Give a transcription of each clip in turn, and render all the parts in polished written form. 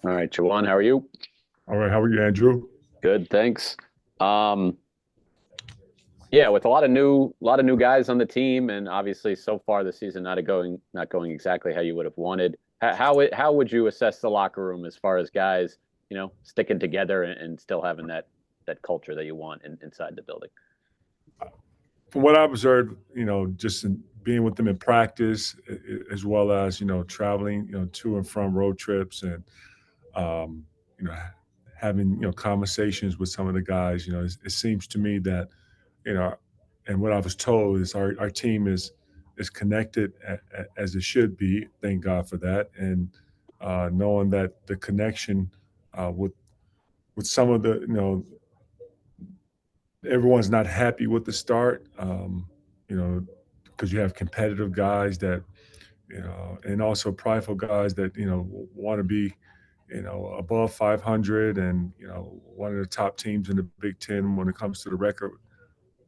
All right, Juwan, how are you? All right, how are you, Andrew? Good, thanks. Um, yeah, with a lot of new guys on the team, and obviously so far the season not going exactly how you would have wanted. How would you assess the locker room as far as guys, sticking together and still having that culture that you want inside the building? From what I've observed, just in being with them in practice, as well as traveling, to and from road trips, and um, you know, having conversations with some of the guys, it seems to me that you know, and what I was told is our team is connected as it should be. Thank God for that, and knowing that the connection with some of the everyone's not happy with the start. You know, because you have competitive guys that and also prideful guys that want to be above 500 and one of the top teams in the Big Ten when it comes to the record.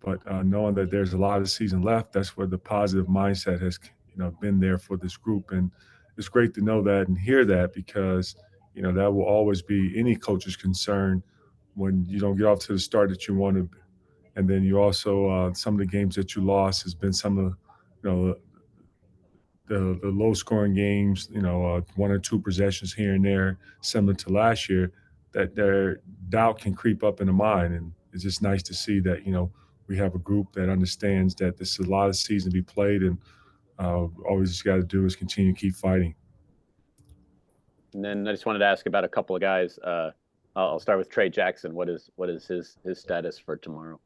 But knowing that there's a lot of season left, that's where the positive mindset has been there for this group, and it's great to know that and hear that because that will always be any coach's concern when you don't get off to the start that you want to, and then you also some of the games that you lost has been some of the low scoring games, one or two possessions here and there, similar to last year, that their doubt can creep up in the mind. And it's just nice to see that, we have a group that understands that this is a lot of season to be played, and all we just got to do is continue to keep fighting. And then I just wanted to ask about a couple of guys. I'll start with Trey Jackson. What is his status for tomorrow?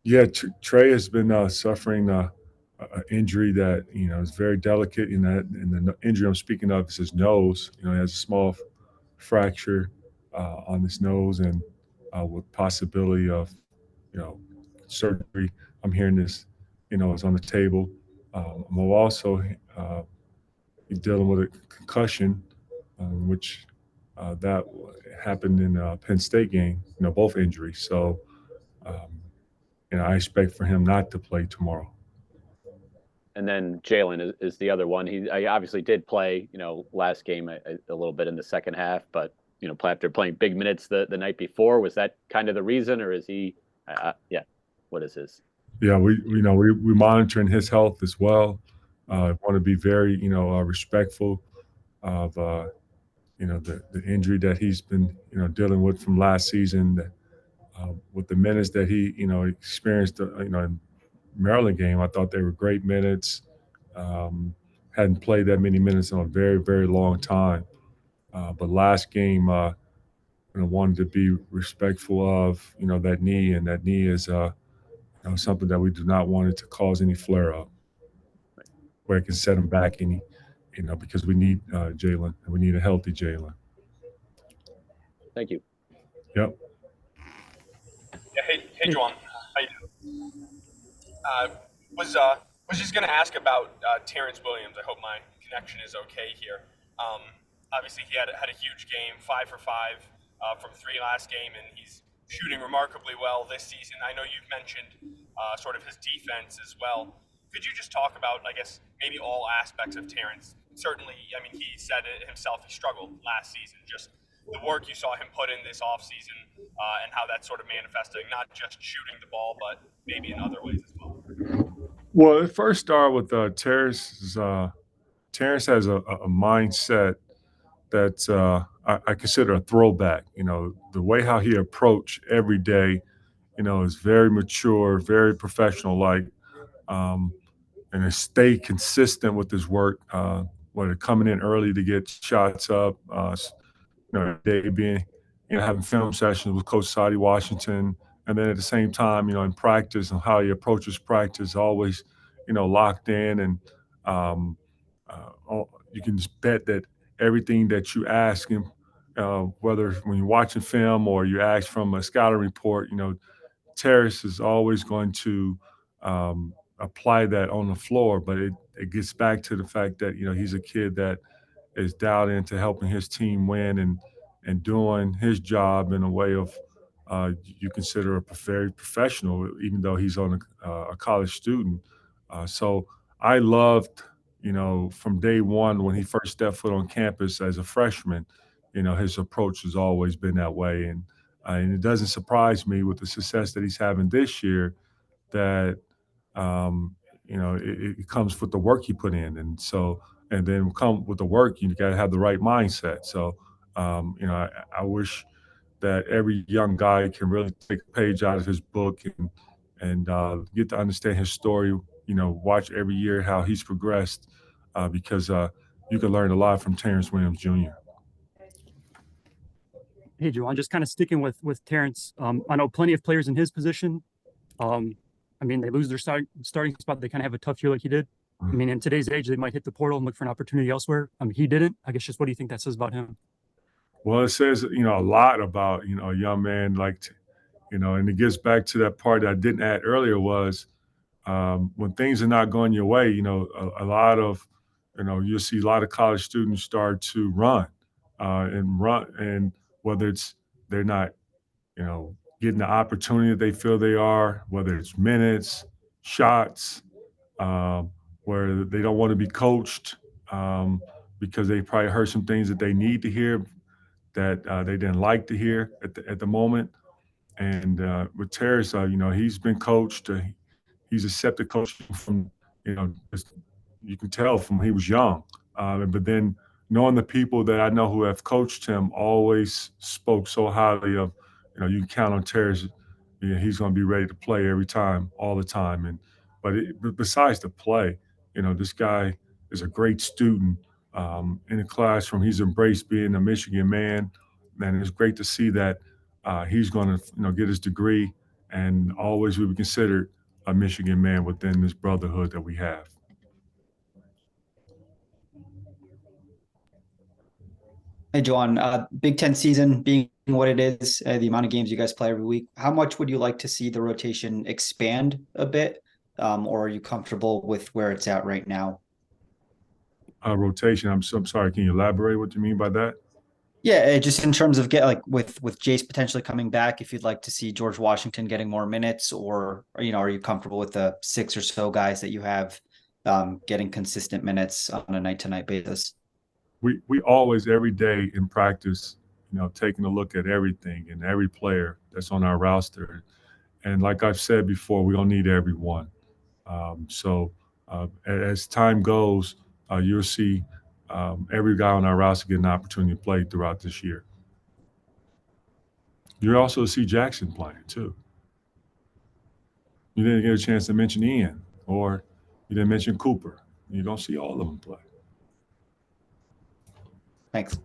Yeah, Trey has been suffering an injury that is very delicate. And the injury I'm speaking of is his nose. He has a small fracture on his nose, and with possibility of you know surgery. I'm hearing this, is on the table. I'm also dealing with a concussion, which that happened in Penn State game. Both injuries. So um, I expect for him not to play tomorrow. And then Jalen is the other one. I obviously did play, last game a little bit in the second half, but after playing big minutes the night before, was that kind of the reason, or is he? Yeah, what is his? Yeah, we monitoring his health as well. Want to be very respectful of the injury that he's been dealing with from last season. With the minutes that he experienced, in Maryland game, I thought they were great minutes. Um, hadn't played that many minutes in a very very long time. But last game, wanted to be respectful of that knee, and that knee is something that we do not want it to cause any flare up where it can set him back any, because we need Jalen and we need a healthy Jalen. Thank you. Yep. Yeah, hey, Hey. Juwan. How you doing? Uh, was just gonna ask about Terrence Williams. I hope my connection is okay here. Um, Obviously, he had a huge game, 5 for 5 from three last game, and he's shooting remarkably well this season. I know you've mentioned sort of his defense as well. Could you just talk about, I guess, maybe all aspects of Terrence? Certainly, I mean, he said it himself. He struggled last season. Just the work you saw him put in this offseason and how that's sort of manifesting, not just shooting the ball, but maybe in other ways as well. Well, it first started with Terrence. Terrence has a mindset that I consider a throwback. The way how he approached every day, is very mature, very professional. Like, um, and to stay consistent with his work, whether coming in early to get shots up, day being, having film sessions with Coach Sadie Washington, and then at the same time, in practice and how he approaches practice, always, locked in, and you can just bet that everything that you ask him, whether when you're watching film or you ask from a scouting report, Terrace is always going to apply that on the floor, but it gets back to the fact that he's a kid that is dialed into helping his team win and doing his job in a way of you consider a very professional, even though he's on a college student. So I loved, from day one when he first stepped foot on campus as a freshman, his approach has always been that way. And it doesn't surprise me with the success that he's having this year that, it comes with the work he put in. And then come with the work, you got to have the right mindset. So, I wish that every young guy can really take a page out of his book and get to understand his story. Watch every year how he's progressed, because you can learn a lot from Terrence Williams Jr. Hey, Juwan, just kind of sticking with Terrence. I know plenty of players in his position. They lose their starting spot. They kind of have a tough year like he did. In today's age, they might hit the portal and look for an opportunity elsewhere. He didn't. I guess just what do you think that says about him? Well, it says, a lot about, a young man and it gets back to that part that I didn't add earlier was when things are not going your way, a lot of, you'll see a lot of college students start to run. And whether it's they're not, getting the opportunity that they feel they are, whether it's minutes, shots, where they don't want to be coached because they probably heard some things that they need to hear that they didn't like to hear at the moment. And with Terrace, he's been coached. He's accepted coaching from, you can tell from he was young. But then knowing the people that I know who have coached him always spoke so highly of, you can count on Terrace. He's going to be ready to play every time, all the time. But besides the play, this guy is a great student in the classroom. He's embraced being a Michigan man, and it's great to see that he's going to, get his degree and always will be considered a Michigan man within this brotherhood that we have. Hey, Juwan, Big Ten season being what it is, the amount of games you guys play every week, how much would you like to see the rotation expand a bit? Or are you comfortable with where it's at right now? Rotation, I'm sorry, can you elaborate what you mean by that? Yeah, just in terms of with Jace potentially coming back, if you'd like to see George Washington getting more minutes, or are you comfortable with the 6 or so guys that you have getting consistent minutes on a night-to-night basis? We always, every day in practice, taking a look at everything and every player that's on our roster. And like I've said before, we don't need everyone. So as time goes, you'll see every guy on our roster get an opportunity to play throughout this year. You'll also see Jackson playing too. You didn't get a chance to mention Ian, or you didn't mention Cooper. You don't see all of them play. Thanks.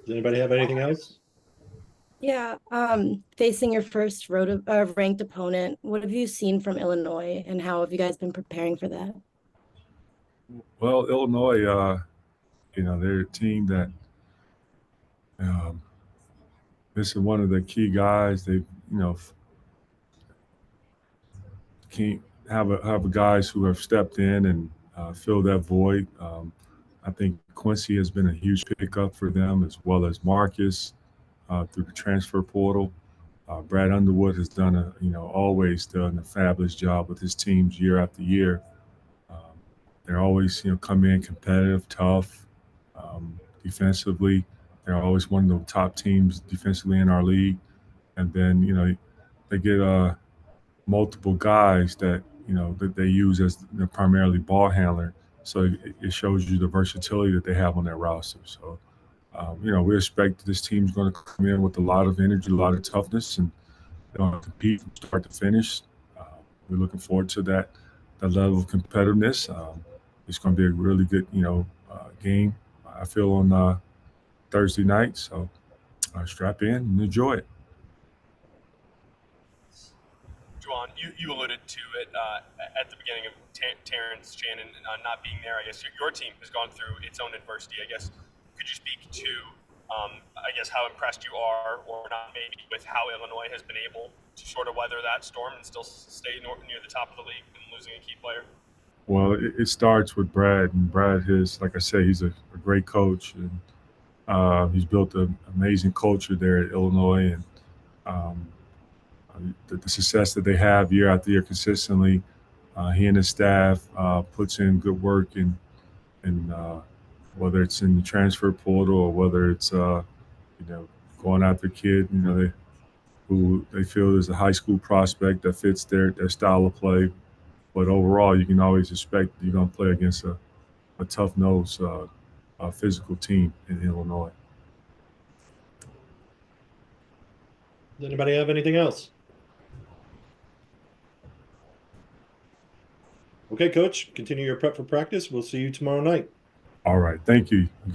Does anybody have anything else? Yeah, facing your first ranked opponent, what have you seen from Illinois, and how have you guys been preparing for that? Well, Illinois, they're a team that this is one of the key guys. They, can't have guys who have stepped in and fill that void. I think Quincy has been a huge pickup for them, as well as Marcus through the transfer portal. Brad Underwood has always done a fabulous job with his teams year after year. They're always, come in competitive, tough, defensively. They're always one of the top teams defensively in our league. And then, they get multiple guys that, that they use as primarily ball handler. So it shows you the versatility that they have on their roster. So, we expect this team's going to come in with a lot of energy, a lot of toughness, and they're going to compete from start to finish. We're looking forward to that level of competitiveness. It's going to be a really good, game, I feel, on Thursday night. So strap in and enjoy it. Juwan, you alluded to it at the beginning of Terrence Shannon not being there. I guess your team has gone through its own adversity. I guess, could you speak to, how impressed you are or not maybe with how Illinois has been able to sort of weather that storm and still stay near the top of the league and losing a key player? Well, it starts with Brad, and Brad like I said, he's a great coach, and he's built an amazing culture there at Illinois, and the success that they have year after year consistently. He and his staff puts in good work in whether it's in the transfer portal or whether it's going after a kid, who they feel is a high school prospect that fits their style of play. But overall, you can always expect you're going to play against a tough-nosed, physical team in Illinois. Does anybody have anything else? Okay, Coach, continue your prep for practice. We'll see you tomorrow night. All right. Thank you.